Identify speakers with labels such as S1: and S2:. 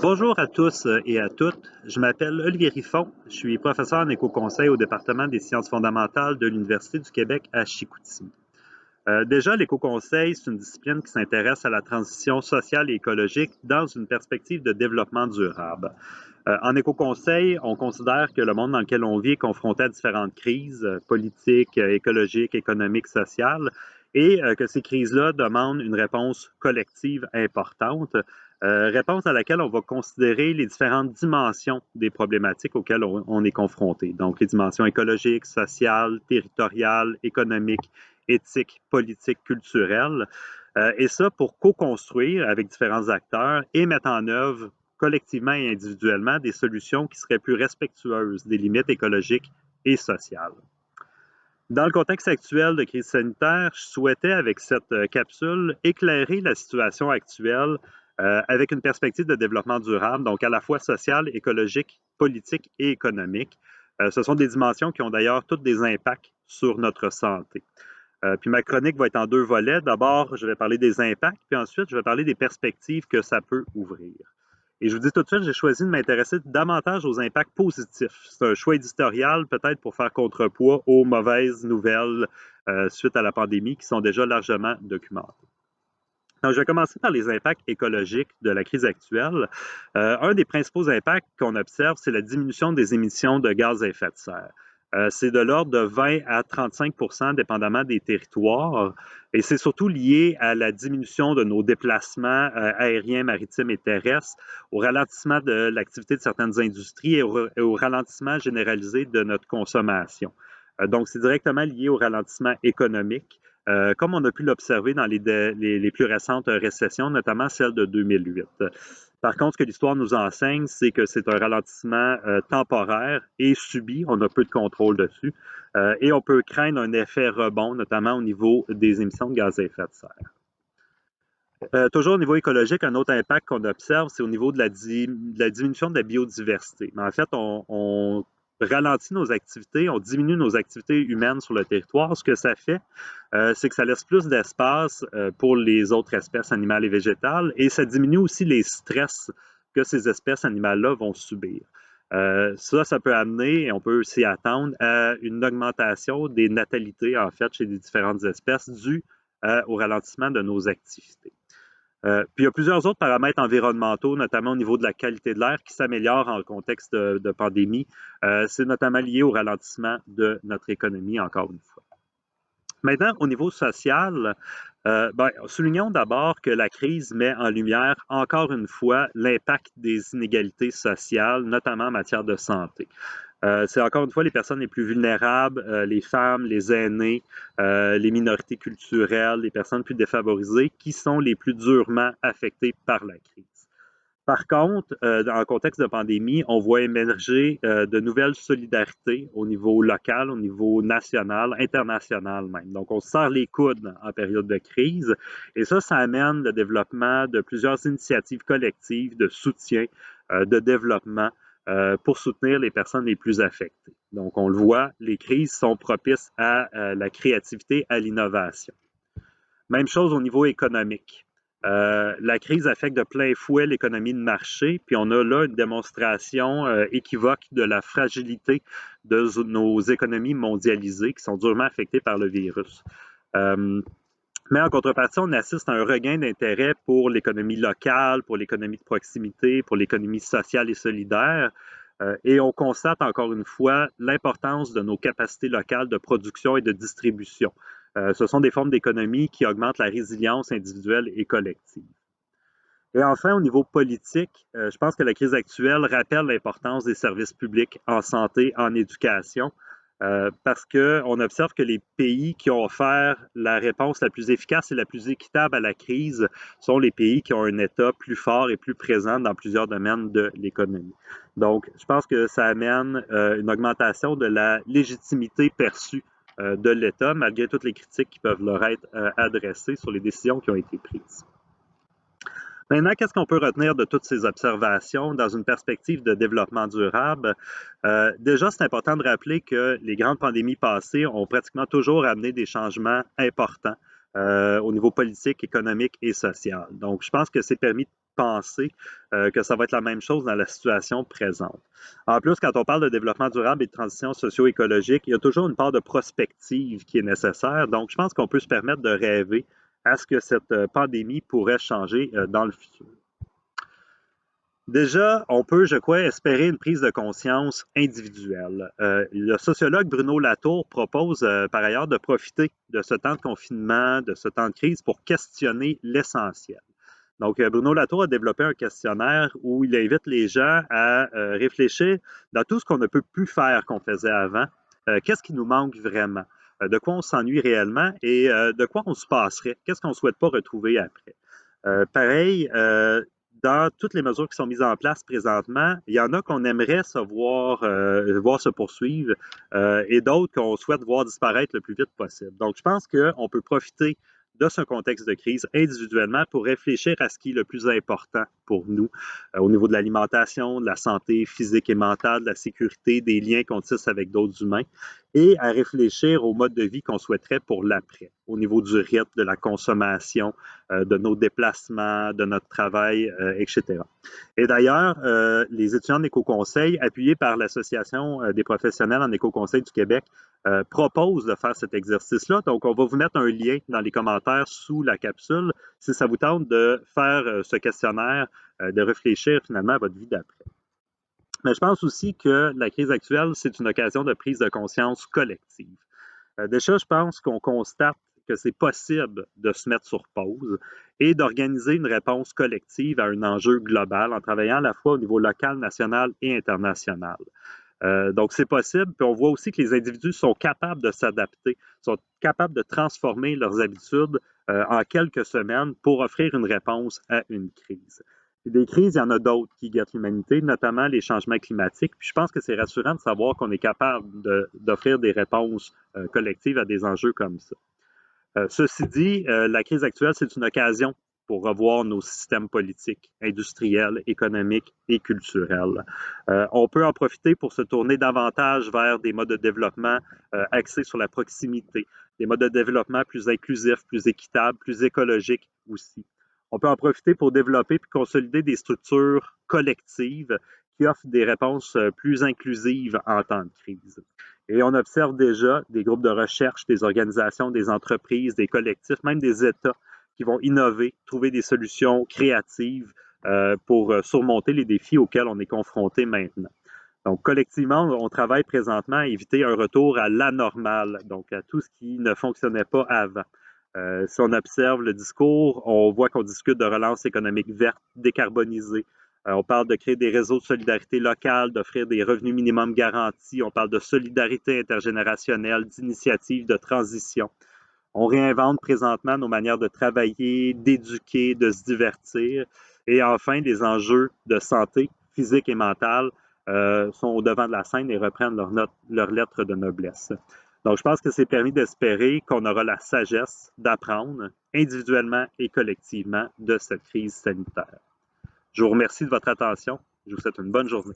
S1: Bonjour à tous et à toutes. Je m'appelle Olivier Riffon. Je suis professeur en éco-conseil au département des sciences fondamentales de l'Université du Québec à Chicoutimi. Déjà, l'éco-conseil, c'est une discipline qui s'intéresse à la transition sociale et écologique dans une perspective de développement durable. En éco-conseil, on considère que le monde dans lequel on vit est confronté à différentes crises politiques, écologiques, économiques, sociales, et que ces crises-là demandent une réponse collective importante, réponse à laquelle on va considérer les différentes dimensions des problématiques auxquelles on est confronté. Donc, les dimensions écologiques, sociales, territoriales, économiques, éthiques, politiques, culturelles. Et ça pour co-construire avec différents acteurs et mettre en œuvre collectivement et individuellement des solutions qui seraient plus respectueuses des limites écologiques et sociales. Dans le contexte actuel de crise sanitaire, je souhaitais, avec cette capsule, éclairer la situation actuelle avec une perspective de développement durable, donc à la fois social, écologique, politique et économique. Ce sont des dimensions qui ont d'ailleurs toutes des impacts sur notre santé. Puis ma chronique va être en deux volets. D'abord, je vais parler des impacts, puis ensuite, je vais parler des perspectives que ça peut ouvrir. Et je vous dis tout de suite, j'ai choisi de m'intéresser davantage aux impacts positifs. C'est un choix éditorial, peut-être pour faire contrepoids aux mauvaises nouvelles suite à la pandémie qui sont déjà largement documentées. Donc, je vais commencer par les impacts écologiques de la crise actuelle. Un des principaux impacts qu'on observe, c'est la diminution des émissions de gaz à effet de serre. C'est de l'ordre de 20 à 35 dépendamment des territoires. Et c'est surtout lié à la diminution de nos déplacements aériens, maritimes et terrestres, au ralentissement de l'activité de certaines industries et au ralentissement généralisé de notre consommation. Donc, c'est directement lié au ralentissement économique. Comme on a pu l'observer dans les plus récentes récessions, notamment celle de 2008. Par contre, ce que l'histoire nous enseigne, c'est que c'est un ralentissement temporaire et subi, on a peu de contrôle dessus, et on peut craindre un effet rebond, notamment au niveau des émissions de gaz à effet de serre. Toujours au niveau écologique, un autre impact qu'on observe, c'est au niveau de la diminution de la biodiversité. Mais en fait, on ralentit nos activités, on diminue nos activités humaines sur le territoire. Ce que ça fait, c'est que ça laisse plus d'espace pour les autres espèces animales et végétales et ça diminue aussi les stress que ces espèces animales-là vont subir. Ça peut amener, et on peut s'y attendre, à une augmentation des natalités, en fait, chez les différentes espèces dues au ralentissement de nos activités. Puis il y a plusieurs autres paramètres environnementaux, notamment au niveau de la qualité de l'air, qui s'améliorent en contexte de pandémie. C'est notamment lié au ralentissement de notre économie, encore une fois. Maintenant, au niveau social, soulignons d'abord que la crise met en lumière, encore une fois, l'impact des inégalités sociales, notamment en matière de santé. C'est encore une fois les personnes les plus vulnérables, les femmes, les aînés, les minorités culturelles, les personnes plus défavorisées, qui sont les plus durement affectées par la crise. Par contre, en contexte de pandémie, on voit émerger de nouvelles solidarités au niveau local, au niveau national, international même. Donc, on se serre les coudes en période de crise et ça amène le développement de plusieurs initiatives collectives de soutien, de développement pour soutenir les personnes les plus affectées. Donc, on le voit, les crises sont propices à la créativité, à l'innovation. Même chose au niveau économique. La crise affecte de plein fouet l'économie de marché, puis on a là une démonstration équivoque de la fragilité de nos économies mondialisées qui sont durement affectées par le virus. Mais en contrepartie, on assiste à un regain d'intérêt pour l'économie locale, pour l'économie de proximité, pour l'économie sociale et solidaire. Et on constate encore une fois l'importance de nos capacités locales de production et de distribution. Ce sont des formes d'économie qui augmentent la résilience individuelle et collective. Et enfin, au niveau politique, je pense que la crise actuelle rappelle l'importance des services publics en santé, en éducation, parce qu'on observe que les pays qui ont offert la réponse la plus efficace et la plus équitable à la crise sont les pays qui ont un État plus fort et plus présent dans plusieurs domaines de l'économie. Donc, je pense que ça amène une augmentation de la légitimité perçue de l'État, malgré toutes les critiques qui peuvent leur être adressées sur les décisions qui ont été prises. Maintenant, qu'est-ce qu'on peut retenir de toutes ces observations dans une perspective de développement durable? Déjà, c'est important de rappeler que les grandes pandémies passées ont pratiquement toujours amené des changements importants au niveau politique, économique et social. Donc, je pense que c'est permis de penser que ça va être la même chose dans la situation présente. En plus, quand on parle de développement durable et de transition socio-écologique, il y a toujours une part de prospective qui est nécessaire. Donc, je pense qu'on peut se permettre de rêver à ce que cette pandémie pourrait changer dans le futur. Déjà, on peut, je crois, espérer une prise de conscience individuelle. Le sociologue Bruno Latour propose par ailleurs de profiter de ce temps de confinement, de ce temps de crise pour questionner l'essentiel. Donc, Bruno Latour a développé un questionnaire où il invite les gens à réfléchir dans tout ce qu'on ne peut plus faire qu'on faisait avant. Qu'est-ce qui nous manque vraiment? De quoi on s'ennuie réellement et de quoi on se passerait? Qu'est-ce qu'on ne souhaite pas retrouver après? Pareil, dans toutes les mesures qui sont mises en place présentement, il y en a qu'on aimerait voir se poursuivre et d'autres qu'on souhaite voir disparaître le plus vite possible. Donc, je pense qu'on peut profiter de ce contexte de crise individuellement pour réfléchir à ce qui est le plus important pour nous au niveau de l'alimentation, de la santé physique et mentale, de la sécurité, des liens qu'on tisse avec d'autres humains et à réfléchir au mode de vie qu'on souhaiterait pour l'après, au niveau du rythme, de la consommation, de nos déplacements, de notre travail, etc. Et d'ailleurs, les étudiants en éco-conseil, appuyés par l'Association des professionnels en éco-conseil du Québec, proposent de faire cet exercice-là. Donc, on va vous mettre un lien dans les commentaires sous la capsule si ça vous tente de faire ce questionnaire, de réfléchir finalement à votre vie d'après. Mais je pense aussi que la crise actuelle, c'est une occasion de prise de conscience collective. Déjà, je pense qu'on constate que c'est possible de se mettre sur pause et d'organiser une réponse collective à un enjeu global en travaillant à la fois au niveau local, national et international. Donc, c'est possible. Puis on voit aussi que les individus sont capables de s'adapter, sont capables de transformer leurs habitudes en quelques semaines pour offrir une réponse à une crise. Et des crises, il y en a d'autres qui guettent l'humanité, notamment les changements climatiques. Puis je pense que c'est rassurant de savoir qu'on est capable d'offrir des réponses collectives à des enjeux comme ça. Ceci dit, la crise actuelle, c'est une occasion pour revoir nos systèmes politiques, industriels, économiques et culturels. On peut en profiter pour se tourner davantage vers des modes de développement axés sur la proximité, des modes de développement plus inclusifs, plus équitables, plus écologiques aussi. On peut en profiter pour développer puis consolider des structures collectives qui offrent des réponses plus inclusives en temps de crise. Et on observe déjà des groupes de recherche, des organisations, des entreprises, des collectifs, même des États qui vont innover, trouver des solutions créatives pour surmonter les défis auxquels on est confronté maintenant. Donc, collectivement, on travaille présentement à éviter un retour à l'anormal, donc à tout ce qui ne fonctionnait pas avant. Si on observe le discours, on voit qu'on discute de relance économique verte, décarbonisée. On parle de créer des réseaux de solidarité locale, d'offrir des revenus minimum garantis. On parle de solidarité intergénérationnelle, d'initiatives de transition. On réinvente présentement nos manières de travailler, d'éduquer, de se divertir. Et enfin, les enjeux de santé physique et mentale sont au devant de la scène et reprennent leur lettre de noblesse. Donc, je pense que c'est permis d'espérer qu'on aura la sagesse d'apprendre individuellement et collectivement de cette crise sanitaire. Je vous remercie de votre attention. Je vous souhaite une bonne journée.